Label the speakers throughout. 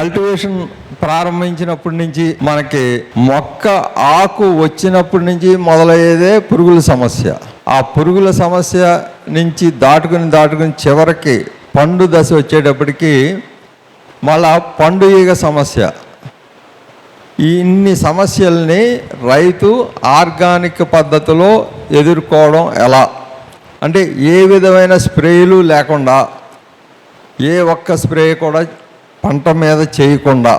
Speaker 1: Cultivation ప్రారంభించినప్పటి నుంచి మనకి మొక్క ఆకు వచ్చినప్పటి నుంచి మొదలయ్యేదే పురుగుల సమస్య. ఆ పురుగుల సమస్య నుంచి దాటుకుని చివరికి పండు దశ వచ్చేటప్పటికి మళ్ళా పండు ఈగ సమస్య. ఇన్ని సమస్యల్ని రైతు ఆర్గానిక్ పద్ధతిలో ఎదుర్కోవడం ఎలా అంటే ఏ విధమైన స్ప్రేలు లేకుండా, ఏ ఒక్క స్ప్రే కూడా పంట మీద చేయకుండా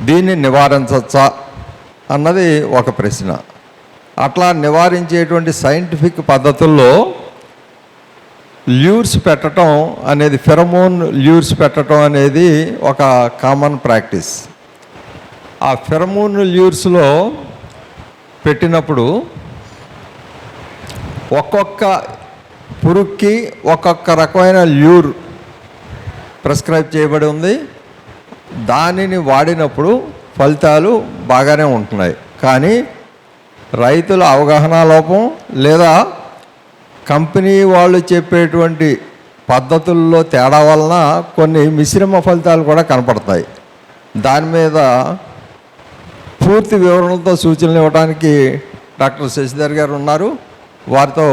Speaker 1: దీన్ని నివారించవచ్చా అన్నది ఒక ప్రశ్న. అట్లా నివారించేటువంటి సైంటిఫిక్ పద్ధతుల్లో ల్యూర్స్ పెట్టడం అనేది, ఫెరమోన్ ల్యూర్స్ పెట్టడం అనేది ఒక కామన్ ప్రాక్టీస్. ఆ ఫెరమోన్ ల్యూర్స్లో పెట్టినప్పుడు ఒక్కొక్క పురుగుకి ఒక్కొక్క రకమైన ల్యూర్ ప్రిస్క్రైబ్ చేయబడి ఉంది. దానిని వాడినప్పుడు ఫలితాలు బాగానే ఉంటున్నాయి. కానీ రైతుల అవగాహన లోపం లేదా కంపెనీ వాళ్ళు చెప్పేటువంటి పద్ధతుల్లో తేడా వలన కొన్ని మిశ్రమ ఫలితాలు కూడా కనపడతాయి. దాని మీద పూర్తి వివరణలతో సూచనలు ఇవ్వడానికి డాక్టర్ శశిధర్ గారు ఉన్నారు. వారితో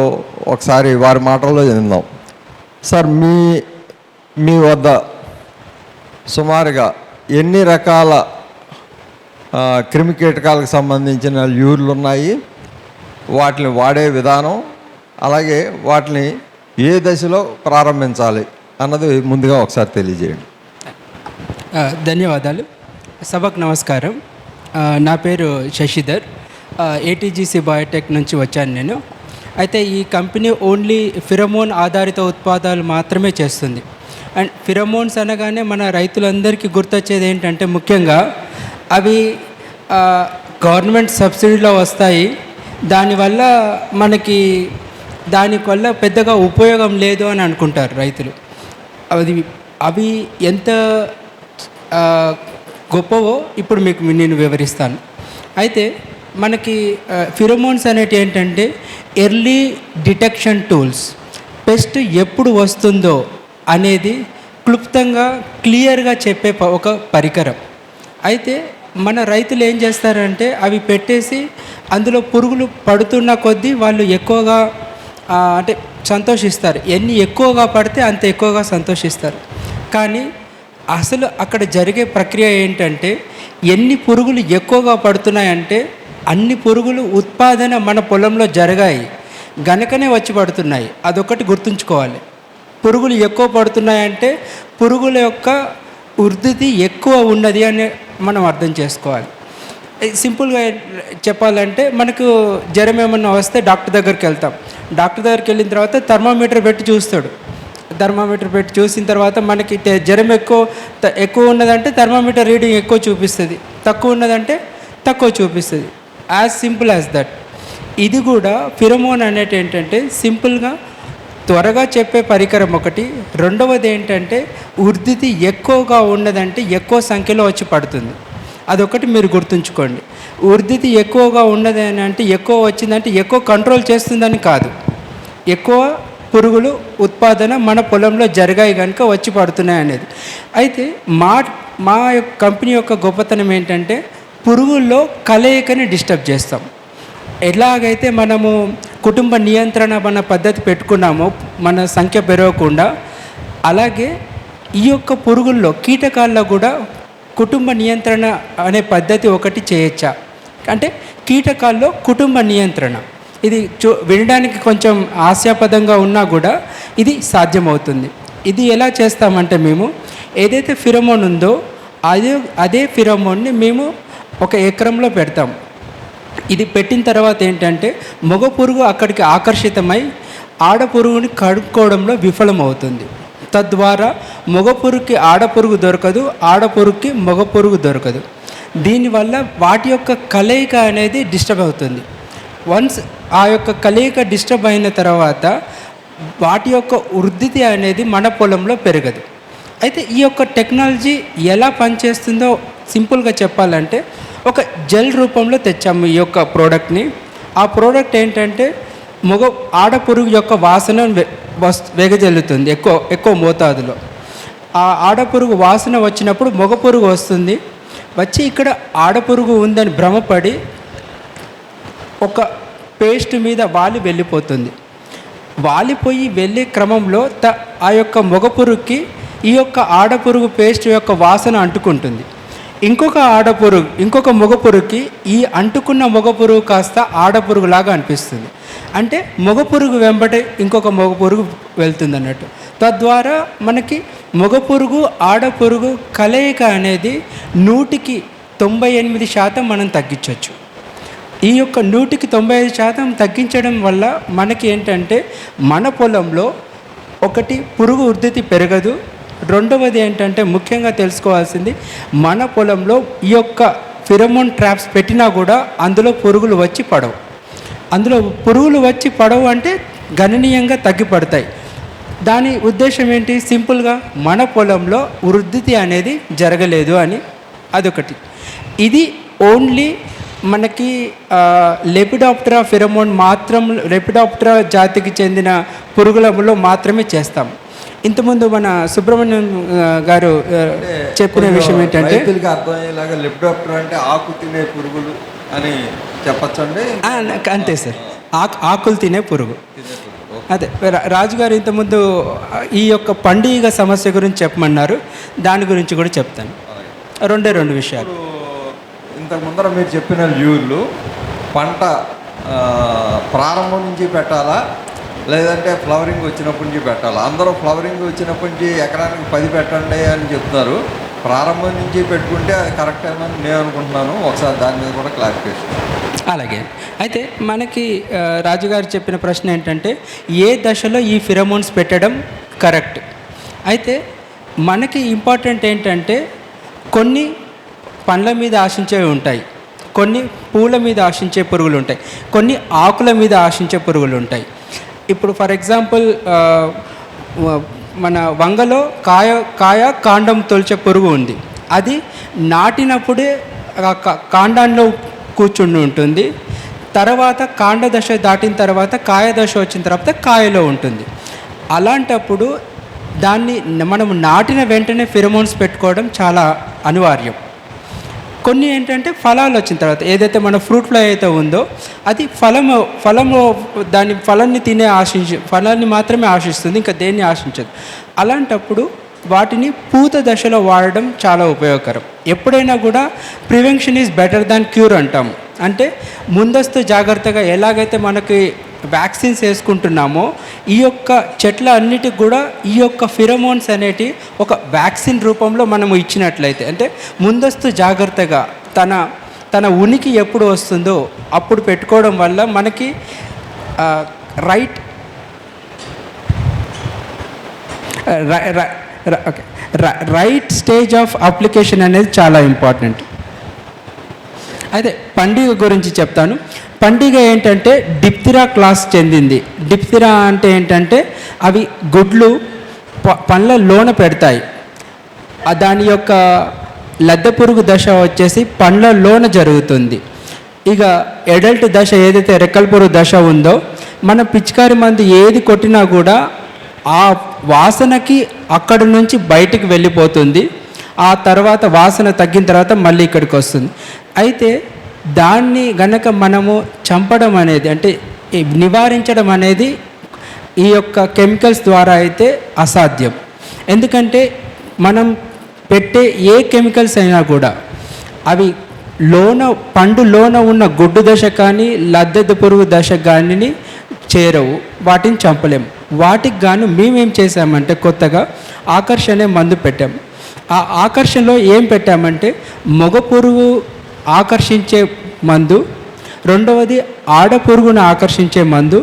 Speaker 1: ఒకసారి వారి మాటల్లో విందాం. సార్, మీ వద్ద సుమారుగా ఎన్ని రకాల క్రిమికీటకాలకు సంబంధించిన ల్యూర్లు ఉన్నాయి, వాటిని వాడే విధానం, అలాగే వాటిని ఏ దశలో ప్రారంభించాలి అన్నది ముందుగా ఒకసారి తెలియజేయండి.
Speaker 2: ధన్యవాదాలు. సభకు నమస్కారం. నా పేరు శశిధర్. ఏటీజీసీ బయోటెక్ నుంచి వచ్చాను నేను. అయితే ఈ కంపెనీ ఓన్లీ ఫిరమోన్ ఆధారిత ఉత్పాదాలు మాత్రమే చేస్తుంది. అండ్ ఫిరమోన్స్ అనగానే మన రైతులందరికీ గుర్తొచ్చేది ఏంటంటే ముఖ్యంగా అవి గవర్నమెంట్ సబ్సిడీలో వస్తాయి. దానివల్ల మనకి దానివల్ల పెద్దగా ఉపయోగం లేదు అని అనుకుంటారు రైతులు. అవి ఎంత గొప్పవో ఇప్పుడు మీకు నేను వివరిస్తాను. అయితే మనకి ఫిరమోన్స్ అనేటివి ఏంటంటే ఎర్లీ డిటెక్షన్ టూల్స్. పెస్ట్ ఎప్పుడు వస్తుందో అనేది క్లుప్తంగా క్లియర్గా చెప్పే ఒక పరికరం. అయితే మన రైతులు ఏం చేస్తారంటే అవి పెట్టేసి అందులో పురుగులు పడుతున్న కొద్దీ వాళ్ళు ఎక్కువగా అంటే సంతోషిస్తారు. ఎన్ని ఎక్కువగా పడితే అంత ఎక్కువగా సంతోషిస్తారు. కానీ అసలు అక్కడ జరిగే ప్రక్రియ ఏంటంటే ఎన్ని పురుగులు ఎక్కువగా పడుతున్నాయంటే అన్ని పురుగులు ఉత్పాదన మన పొలంలో జరిగాయి గనుకనే వచ్చి పడుతున్నాయి. అదొకటి గుర్తుంచుకోవాలి. పురుగులు ఎక్కువ పడుతున్నాయంటే పురుగుల యొక్క ఉధృతి ఎక్కువ ఉన్నది అని మనం అర్థం చేసుకోవాలి. సింపుల్గా చెప్పాలంటే మనకు జ్వరం ఏమన్నా వస్తే డాక్టర్ దగ్గరికి వెళ్తాం. డాక్టర్ దగ్గరికి వెళ్ళిన తర్వాత థర్మామీటర్ పెట్టి చూస్తాడు. థర్మామీటర్ పెట్టి చూసిన తర్వాత మనకి జ్వరం ఎక్కువ ఉన్నదంటే థర్మామీటర్ రీడింగ్ ఎక్కువ చూపిస్తుంది, తక్కువ ఉన్నదంటే తక్కువ చూపిస్తుంది. As simple as that. ఇది కూడా ఫిరమోన్ అనేది ఏంటంటే సింపుల్గా త్వరగా చెప్పే పరికరం ఒకటి. రెండవది ఏంటంటే ఉధృతి ఎక్కువగా ఉన్నదంటే ఎక్కువ సంఖ్యలో వచ్చి పడుతుంది. అదొకటి మీరు గుర్తుంచుకోండి. ఉధృతి ఎక్కువగా ఉన్నది అని అంటే ఎక్కువ వచ్చిందంటే ఎక్కువ కంట్రోల్ చేస్తుందని కాదు, ఎక్కువ పురుగులు ఉత్పాదన మన పొలంలో జరిగాయి కనుక వచ్చి పడుతున్నాయి అనేది. అయితే మా కంపెనీ యొక్క గొప్పతనం ఏంటంటే పురుగుల్లో కలయికని డిస్టర్బ్ చేస్తాం. ఎలాగైతే మనము కుటుంబ నియంత్రణ మన పద్ధతి పెట్టుకున్నామో మన సంఖ్య పెరగకుండా, అలాగే ఈ యొక్క పురుగుల్లో కీటకాల్లో కూడా కుటుంబ నియంత్రణ అనే పద్ధతి ఒకటి చేయొచ్చా అంటే కీటకాల్లో కుటుంబ నియంత్రణ. ఇది వినడానికి కొంచెం హాస్యాస్పదంగా ఉన్నా కూడా ఇది సాధ్యమవుతుంది. ఇది ఎలా చేస్తామంటే మేము ఏదైతే ఫిరమోన్ ఉందో అదే ఫిరమోన్ని మేము ఒక ఎకరంలో పెడతాం. ఇది పెట్టిన తర్వాత ఏంటంటే మగ పురుగు అక్కడికి ఆకర్షితమై ఆడపురుగుని కడుక్కోవడంలో విఫలమవుతుంది. తద్వారా మగ పురుగుకి ఆడపురుగు దొరకదు, ఆడపురుగుకి మగ పురుగు దొరకదు. దీనివల్ల వాటి యొక్క కలయిక అనేది డిస్టర్బ్ అవుతుంది. వన్స్ ఆ యొక్క కలయిక డిస్టర్బ్ అయిన తర్వాత వాటి యొక్క వృద్ధి అనేది మన పొలంలో పెరగదు. అయితే ఈ యొక్క టెక్నాలజీ ఎలా పనిచేస్తుందో సింపుల్గా చెప్పాలంటే ఒక జెల్ రూపంలో తెచ్చాము ఈ యొక్క ప్రోడక్ట్ని. ఆ ప్రోడక్ట్ ఏంటంటే ఆడపురుగు యొక్క వాసన వెగజల్లుతుంది ఎక్కువ మోతాదులో. ఆ ఆడపురుగు వాసన వచ్చినప్పుడు మగ పురుగు వస్తుంది, వచ్చి ఇక్కడ ఆడపురుగు ఉందని భ్రమపడి ఒక పేస్ట్ మీద వాలి వెళ్ళిపోతుంది. వాలిపోయి వెళ్ళే క్రమంలో ఆ యొక్క మగ పురుగుకి ఈ యొక్క ఆడపురుగు పేస్ట్ యొక్క వాసన అంటుకుంటుంది. ఇంకొక మగ పురుగుకి ఈ అంటుకున్న మగ పురుగు కాస్త ఆడపురుగులాగా అనిపిస్తుంది. అంటే మగ పురుగు వెంబడి ఇంకొక మగ పురుగు వెళ్తుంది అన్నట్టు. తద్వారా మనకి మగ పురుగు ఆడపురుగు కలయిక అనేది 100కి 98% మనం తగ్గించవచ్చు. ఈ యొక్క 100కి 95% తగ్గించడం వల్ల మనకి ఏంటంటే మన పొలంలో ఒకటి పురుగు ఉధృతి పెరగదు, రెండవది ఏంటంటే ముఖ్యంగా తెలుసుకోవాల్సింది మన పొలంలో ఈ యొక్క ఫిరమోన్ ట్రాప్స్ పెట్టినా కూడా అందులో పురుగులు వచ్చి పడవు. అందులో పురుగులు వచ్చి పడవు అంటే గణనీయంగా తగ్గిపడతాయి. దాని ఉద్దేశం ఏంటి? సింపుల్గా మన పొలంలో వృద్ధి అనేది జరగలేదు అని, అదొకటి. ఇది ఓన్లీ మనకి లెపిడాప్టెరా ఫిరమోన్ మాత్రం లెపిడాప్టెరా జాతికి చెందిన పురుగులలో మాత్రమే చేస్తాం. ఇంతకుముందు మన సుబ్రహ్మణ్యం గారు చెప్పిన విషయం ఏంటంటే
Speaker 1: అర్థమయ్యేలాగా లెపిడాప్టెరా అంటే ఆకు తినే పురుగులు అని చెప్పచ్చండి.
Speaker 2: అంతే సార్, ఆకులు తినే పురుగు. అదే రాజుగారు ఇంతకుముందు ఈ యొక్క పండుగ సమస్య గురించి చెప్పమన్నారు, దాని గురించి కూడా చెప్తాను. రెండు విషయాలు.
Speaker 1: ఇంతకు ముందర మీరు చెప్పిన ల్యూర్లు పంట ప్రారంభం నుంచి పెట్టాలా లేదంటే ఫ్లవరింగ్ వచ్చినప్పటి నుంచి పెట్టాలా? అందరూ ఫ్లవరింగ్ వచ్చినప్పటి నుంచి ఎకరానికి 10 పెట్టండి అని చెప్తున్నారు. ప్రారంభం నుంచి పెట్టుకుంటే అది కరెక్ట్ అని నేను అనుకుంటున్నాను. ఒకసారి దాని మీద కూడా క్లారిఫికేషన్.
Speaker 2: అలాగే. అయితే మనకి రాజుగారు చెప్పిన ప్రశ్న ఏంటంటే ఏ దశలో ఈ ఫిరమోన్స్ పెట్టడం కరెక్ట్? అయితే మనకి ఇంపార్టెంట్ ఏంటంటే కొన్ని పండ్ల మీద ఆశించేవి ఉంటాయి, కొన్ని పూల మీద ఆశించే పురుగులు ఉంటాయి, కొన్ని ఆకుల మీద ఆశించే పురుగులు ఉంటాయి. ఇప్పుడు ఫర్ ఎగ్జాంపుల్ మన వంగలో కాండం తొలిచే పురుగు ఉంది. అది నాటినప్పుడే కాండంలో కూర్చుని ఉంటుంది. తర్వాత కాండ దశ దాటిన తర్వాత కాయ దశ వచ్చిన తర్వాత కాయలో ఉంటుంది. అలాంటప్పుడు దాన్ని మనం నాటిన వెంటనే ఫిరమోన్స్ పెట్టుకోవడం చాలా అనివార్యం. కొన్ని ఏంటంటే ఫలాలు వచ్చిన తర్వాత ఏదైతే మన ఫ్రూట్ ఫ్లై అయితే ఉందో అది ఫలము దాని ఫలాన్ని మాత్రమే ఆశిస్తుంది, ఇంకా దేన్ని ఆశించదు. అలాంటప్పుడు వాటిని పూత దశలో వాడడం చాలా ఉపయోగకరం. ఎప్పుడైనా కూడా prevention is better than cure అంటాం. అంటే ముందస్తు జాగ్రత్తగా ఎలాగైతే మనకి వ్యాక్సిన్స్ వేసుకుంటున్నామో ఈ యొక్క చెట్ల అన్నిటికి కూడా ఈ యొక్క ఫిరమోన్స్ అనేటి ఒక వ్యాక్సిన్ రూపంలో మనము ఇచ్చినట్లయితే, అంటే ముందస్తు జాగ్రత్తగా తన ఉనికి ఎప్పుడు వస్తుందో అప్పుడు పెట్టుకోవడం వల్ల మనకి రైట్ స్టేజ్ ఆఫ్ అప్లికేషన్ అనేది చాలా ఇంపార్టెంట్. అయితే పండుగ గురించి చెప్తాను. పండుగ ఏంటంటే డిప్తిరా క్లాస్ చెందింది. డిప్తిరా అంటే ఏంటంటే అవి గుడ్లు పండ్ల లోన పెడతాయి. దాని యొక్క లద్దె పురుగు దశ వచ్చేసి పండ్ల లోన జరుగుతుంది. ఇక ఎడల్ట్ దశ ఏదైతే రెక్కల పురుగు దశ ఉందో మన పిచికారి మందు ఏది కొట్టినా కూడా ఆ వాసనకి అక్కడి నుంచి బయటికి వెళ్ళిపోతుంది. ఆ తర్వాత వాసన తగ్గిన తర్వాత మళ్ళీ ఇక్కడికి వస్తుంది. అయితే దాన్ని గనక మనము చంపడం అనేది అంటే నివారించడం అనేది ఈ యొక్క కెమికల్స్ ద్వారా అయితే అసాధ్యం. ఎందుకంటే మనం పెట్టే ఏ కెమికల్స్ అయినా కూడా అవి పండు లోన ఉన్న గుడ్డు దశ కానీ లద్దె పురుగు దశ కానీ చేరవు, వాటిని చంపలేము. వాటికి గాను మేమేం చేసామంటే కొత్తగా ఆకర్షణ మందు పెట్టాం. ఆ ఆకర్షణలో ఏం పెట్టామంటే మగ పురుగు ఆకర్షించే మందు, రెండవది ఆడపురుగును ఆకర్షించే మందు,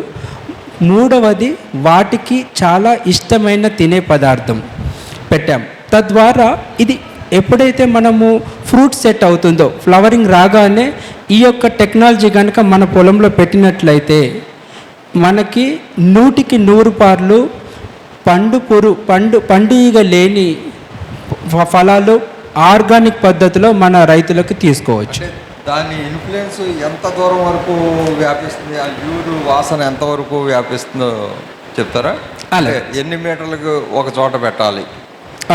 Speaker 2: మూడవది వాటికి చాలా ఇష్టమైన తినే పదార్థం పెట్టాం. తద్వారా ఇది ఎప్పుడైతే మనము ఫ్రూట్ సెట్ అవుతుందో ఫ్లవరింగ్ రాగానే ఈ యొక్క టెక్నాలజీ కనుక మన పొలంలో పెట్టినట్లయితే మనకి 100కి 100 పండుగ లేని ఫలాలు ఆర్గానిక్ పద్ధతిలో మన రైతులకు తీసుకోవచ్చు.
Speaker 1: దాని ఇన్ఫ్లుయెన్స్ ఎంత దూరం వరకు వ్యాపిస్తుంది? ఆ యూరు వాసన ఎంతవరకు వ్యాపిస్తుందో చెప్తారా?
Speaker 2: అలాగే.
Speaker 1: ఎన్ని మీటర్లకు ఒక చోట పెట్టాలి?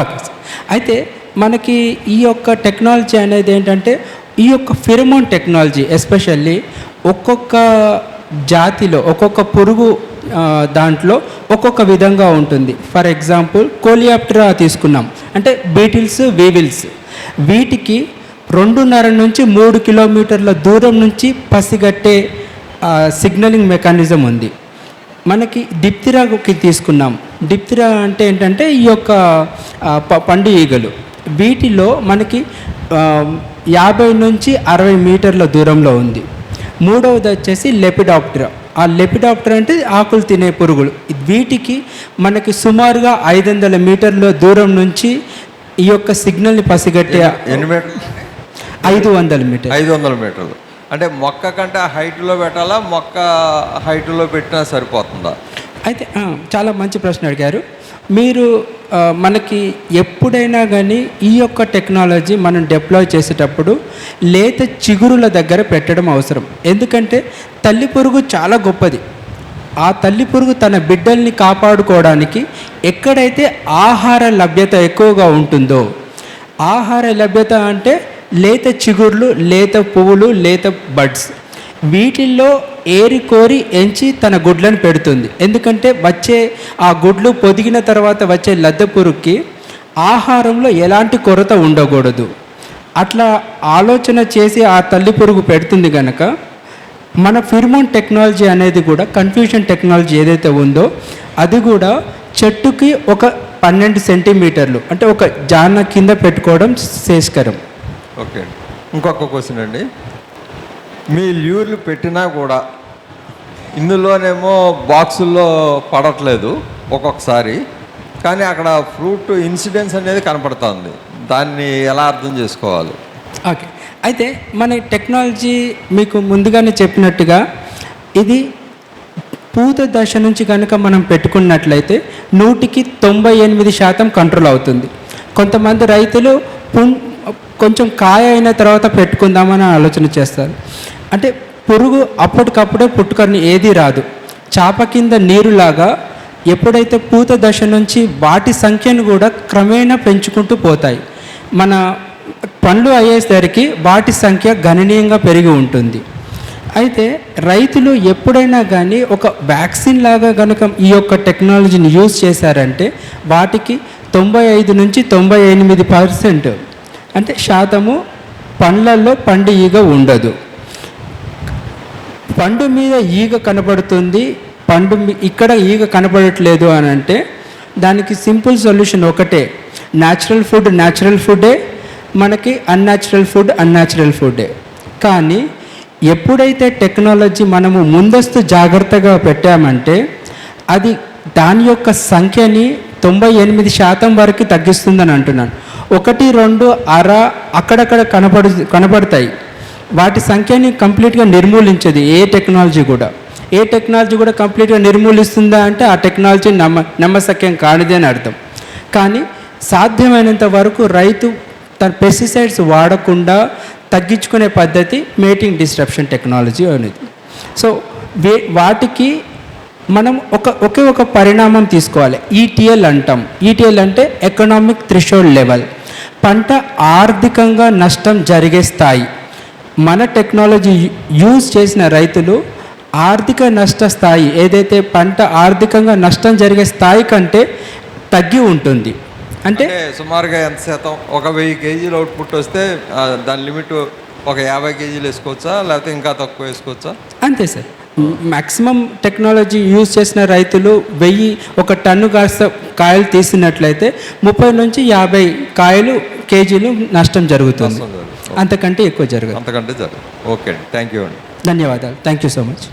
Speaker 2: Okay sir. అయితే మనకి ఈ యొక్క టెక్నాలజీ అనేది ఏంటంటే ఈ యొక్క ఫిరమోన్ టెక్నాలజీ ఎస్పెషల్లీ ఒక్కొక్క జాతిలో ఒక్కొక్క పురుగు దాంట్లో ఒక్కొక్క విధంగా ఉంటుంది. ఫర్ ఎగ్జాంపుల్ కోలియాప్టెరా తీసుకున్నాం అంటే బీటిల్స్, వీవిల్స్, వీటికి 2.5 నుంచి 3 కిలోమీటర్ల దూరం నుంచి పసిగట్టే సిగ్నలింగ్ మెకానిజం ఉంది. మనకి డిప్తిరాకి తీసుకున్నాం. డిప్తిరా అంటే ఏంటంటే ఈ యొక్క పండు ఈగలు, వీటిలో మనకి 50 నుంచి 60 మీటర్ల దూరంలో ఉంది. మూడవది వచ్చేసి లెపిడాప్టెరా. ఆ లెపిడాప్టెరా అంటే ఆకులు తినే పురుగులు. వీటికి మనకి సుమారుగా 500 మీటర్ల దూరం నుంచి ఈ యొక్క సిగ్నల్ని పసిగట్టే
Speaker 1: ఎన్ని మీటర్లు?
Speaker 2: 500 మీటర్లు.
Speaker 1: 500 మీటర్లు అంటే మొక్క కంటే హైట్లో పెట్టాలా, మొక్క హైట్లో పెట్టినా సరిపోతుందా?
Speaker 2: అయితే చాలా మంచి ప్రశ్న అడిగారు మీరు. మనకి ఎప్పుడైనా కానీ ఈ యొక్క టెక్నాలజీ మనం డిప్లాయ్ చేసేటప్పుడు లేత చిగురుల దగ్గర పెట్టడం అవసరం. ఎందుకంటే తల్లి పురుగు చాలా గొప్పది. ఆ తల్లి పురుగు తన బిడ్డల్ని కాపాడుకోవడానికి ఎక్కడైతే ఆహార లభ్యత ఎక్కువగా ఉంటుందో, ఆహార లభ్యత అంటే లేత చిగుర్లు, లేత పువ్వులు, లేత బడ్స్, వీటిల్లో ఏరి కోరి ఎంచి తన గుడ్లను పెడుతుంది. ఎందుకంటే వచ్చే ఆ గుడ్లు పొదిగిన తర్వాత వచ్చే లద్దె పురుగుకి ఆహారంలో ఎలాంటి కొరత ఉండకూడదు. అట్లా ఆలోచన చేసి ఆ తల్లి పురుగు పెడుతుంది కనుక మన ఫిర్మోన్ టెక్నాలజీ అనేది కూడా కన్ఫ్యూషన్ టెక్నాలజీ ఏదైతే ఉందో అది కూడా చెట్టుకి ఒక 12 సెంటీమీటర్లు అంటే ఒక జాన కింద పెట్టుకోవడం శ్రేయస్కరం.
Speaker 1: ఓకే. ఇంకొక క్వశ్చన్ అండి, మీ ల్యూర్లు పెట్టినా కూడా ఇందులోనేమో బాక్సుల్లో పడట్లేదు ఒక్కొక్కసారి, కానీ అక్కడ ఫ్రూట్ ఇన్సిడెన్స్ అనేది కనపడుతుంది. దాన్ని ఎలా అర్థం చేసుకోవాలి?
Speaker 2: ఓకే. అయితే మన టెక్నాలజీ మీకు ముందుగానే చెప్పినట్టుగా ఇది పూత దశ నుంచి కనుక మనం పెట్టుకున్నట్లయితే 100కి 98% కంట్రోల్ అవుతుంది. కొంతమంది రైతులు కొంచెం కాయ అయిన తర్వాత పెట్టుకుందామని ఆలోచన చేస్తారు. అంటే పురుగు అప్పటికప్పుడే పుట్టుకొని ఏది రాదు. చాప కింద నీరులాగా ఎప్పుడైతే పూత దశ నుంచి వాటి సంఖ్యను కూడా క్రమేణా పెంచుకుంటూ పోతాయి. మన పండ్లు అయ్యేసరికి వాటి సంఖ్య గణనీయంగా పెరిగి ఉంటుంది. అయితే రైతులు ఎప్పుడైనా కానీ ఒక వ్యాక్సిన్ లాగా కనుక ఈ యొక్క టెక్నాలజీని యూజ్ చేశారంటే వాటికి 95 నుంచి 98% అంటే శాతము పండ్లల్లో పండు ఈగ ఉండదు. పండు మీద ఈగ కనబడుతుంది, ఇక్కడ ఈగ కనబడట్లేదు అని అంటే దానికి సింపుల్ సొల్యూషన్ ఒకటే, న్యాచురల్ ఫుడ్డే మనకి, అన్యాచురల్ ఫుడ్డే. కానీ ఎప్పుడైతే టెక్నాలజీ మనము ముందస్తు జాగ్రత్తగా పెట్టామంటే అది దాని యొక్క సంఖ్యని 98% వరకు తగ్గిస్తుందని అంటున్నాను. 1, 2 అర అక్కడక్కడ కనబడతాయి. వాటి సంఖ్యని కంప్లీట్గా నిర్మూలించదు ఏ టెక్నాలజీ కూడా కంప్లీట్గా నిర్మూలిస్తుందా అంటే ఆ టెక్నాలజీ నమ్మశక్యం కానిది అని అర్థం. కానీ సాధ్యమైనంత వరకు రైతు తన పెస్టిసైడ్స్ వాడకుండా తగ్గించుకునే పద్ధతి మేటింగ్ డిస్ట్రప్షన్ టెక్నాలజీ అనేది. సో వాటికి మనం ఒకే ఒక పరిణామం తీసుకోవాలి. ఈటీఎల్ అంటాం. ఈటీఎల్ అంటే ఎకనామిక్ థ్రెషోల్డ్ లెవెల్, పంట ఆర్థికంగా నష్టం జరిగే స్థాయి. మన టెక్నాలజీ యూజ్ చేసిన రైతులు ఆర్థిక నష్ట స్థాయి ఏదైతే పంట ఆర్థికంగా నష్టం జరిగే స్థాయి కంటే తగ్గి ఉంటుంది. అంటే
Speaker 1: సుమారుగా ఎంత శాతం? 1000 కేజీలు అవుట్పుట్ వస్తే దాని లిమిట్ ఒక 50 కేజీలు వేసుకోవచ్చా, లేకపోతే ఇంకా తక్కువ వేసుకోవచ్చా?
Speaker 2: అంతే సార్. మ్యాక్సిమం టెక్నాలజీ యూజ్ చేసిన రైతులు 1000 ఒక టన్ను కాయలు తీసినట్లయితే 30 నుంచి 50 కేజీలు నష్టం జరుగుతుంది. అంతకంటే ఎక్కువ జరగదు.
Speaker 1: ఓకే, థ్యాంక్ యూ అండి.
Speaker 2: ధన్యవాదాలు. Thank you so much.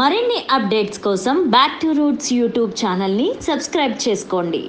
Speaker 3: మరిన్ని అప్డేట్స్ కోసం బ్యాక్ టు రూట్స్ యూట్యూబ్ ఛానల్ని సబ్స్క్రైబ్ చేసుకోండి.